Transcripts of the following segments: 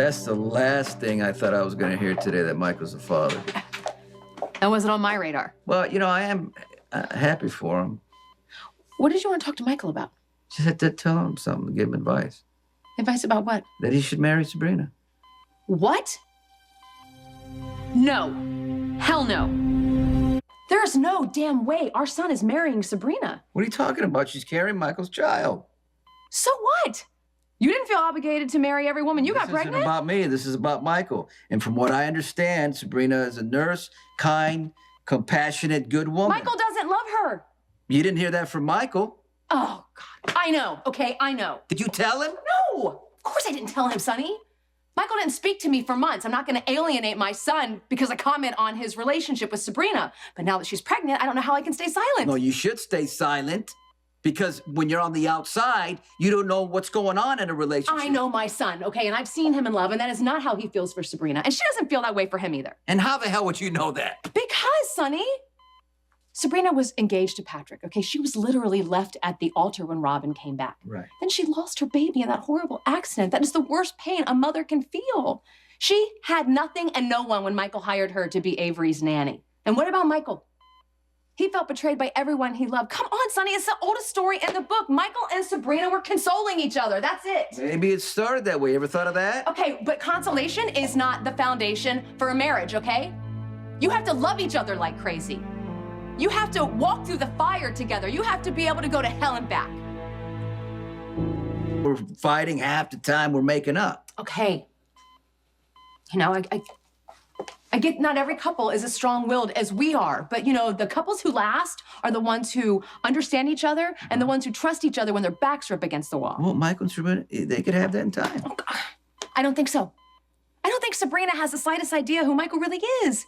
That's the last thing I thought I was going to hear today, that Michael's the father. That wasn't on my radar. Well, you know, I am happy for him. What did you want to talk to Michael about? Just had to tell him something, give him advice. Advice about what? That he should marry Sabrina. What? No. Hell no. There's no damn way our son is marrying Sabrina. What are you talking about? She's carrying Michael's child. So what? You didn't feel obligated to marry every woman you got pregnant? This isn't about me. This is about Michael. And from what I understand, Sabrina is a nurse, kind, compassionate, good woman. Michael doesn't love her. You didn't hear that from Michael. Oh, God. I know, okay? I know. Did you tell him? No. Of course I didn't tell him, Sonny. Michael didn't speak to me for months. I'm not going to alienate my son because I comment on his relationship with Sabrina. But now that she's pregnant, I don't know how I can stay silent. No, you should stay silent. Because when you're on the outside, you don't know what's going on in a relationship. I know my son, okay? And I've seen him in love, and that is not how he feels for Sabrina. And she doesn't feel that way for him either. And how the hell would you know that? Because, Sonny, Sabrina was engaged to Patrick, okay? She was literally left at the altar when Robin came back. Right. Then she lost her baby in that horrible accident. That is the worst pain a mother can feel. She had nothing and no one when Michael hired her to be Avery's nanny. And what about Michael? He felt betrayed by everyone he loved. Come on, Sonny, it's the oldest story in the book. Michael and Sabrina were consoling each other. That's it. Maybe it started that way. Ever thought of that? Okay, but consolation is not the foundation for a marriage, okay? You have to love each other like crazy. You have to walk through the fire together. You have to be able to go to hell and back. We're fighting half the time we're making up. Okay. You know, I get not every couple is as strong-willed as we are, but, you know, the couples who last are the ones who understand each other and the ones who trust each other when their backs are up against the wall. Well, Michael and Sabrina, they could have that in time. Oh, I don't think so. I don't think Sabrina has the slightest idea who Michael really is.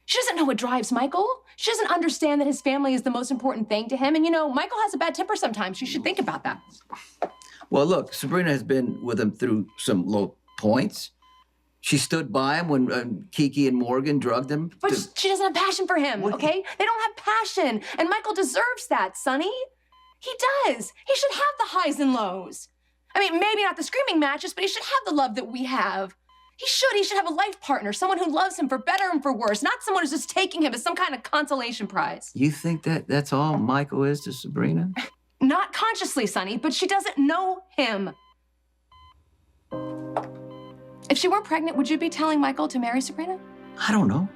She doesn't know what drives Michael. She doesn't understand that his family is the most important thing to him. And, you know, Michael has a bad temper sometimes. She should think about that. Well, look, Sabrina has been with him through some low points. She stood by him when Kiki and Morgan drugged him. But she doesn't have passion for him, okay? They don't have passion. And Michael deserves that, Sonny. He does. He should have the highs and lows. I mean, maybe not the screaming matches, but he should have the love that we have. He should have a life partner, someone who loves him for better and for worse, not someone who's just taking him as some kind of consolation prize. You think that that's all Michael is to Sabrina? Not consciously, Sonny, but she doesn't know him. If she weren't pregnant, would you be telling Michael to marry Sabrina? I don't know.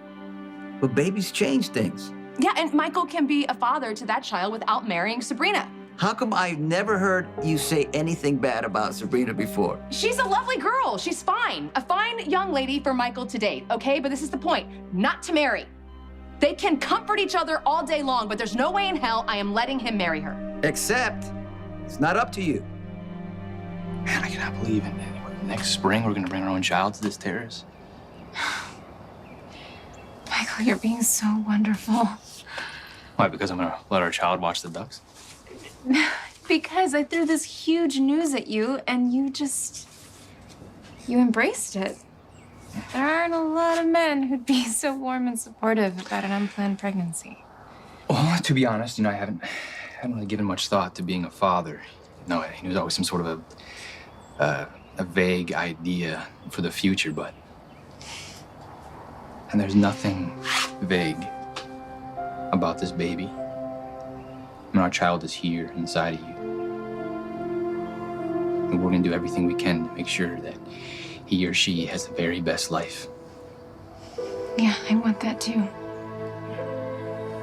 But babies change things. Yeah, and Michael can be a father to that child without marrying Sabrina. How come I've never heard you say anything bad about Sabrina before? She's a lovely girl. She's fine. A fine young lady for Michael to date, okay? But this is the point, not to marry. They can comfort each other all day long, but there's no way in hell I am letting him marry her. Except, it's not up to you. Man, I cannot believe it. Next spring, we're gonna bring our own child to this terrace. Michael, you're being so wonderful. Why, because I'm gonna let our child watch the ducks? Because I threw this huge news at you and you embraced it. There aren't a lot of men who'd be so warm and supportive about an unplanned pregnancy. Well, to be honest, I hadn't really given much thought to being a father. No, it was always some sort of a vague idea for the future, and there's nothing vague about this baby. Our child is here inside of you. And we're gonna do everything we can to make sure that he or she has the very best life. Yeah, I want that too.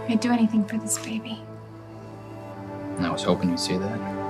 I'd do anything for this baby. And I was hoping you'd say that.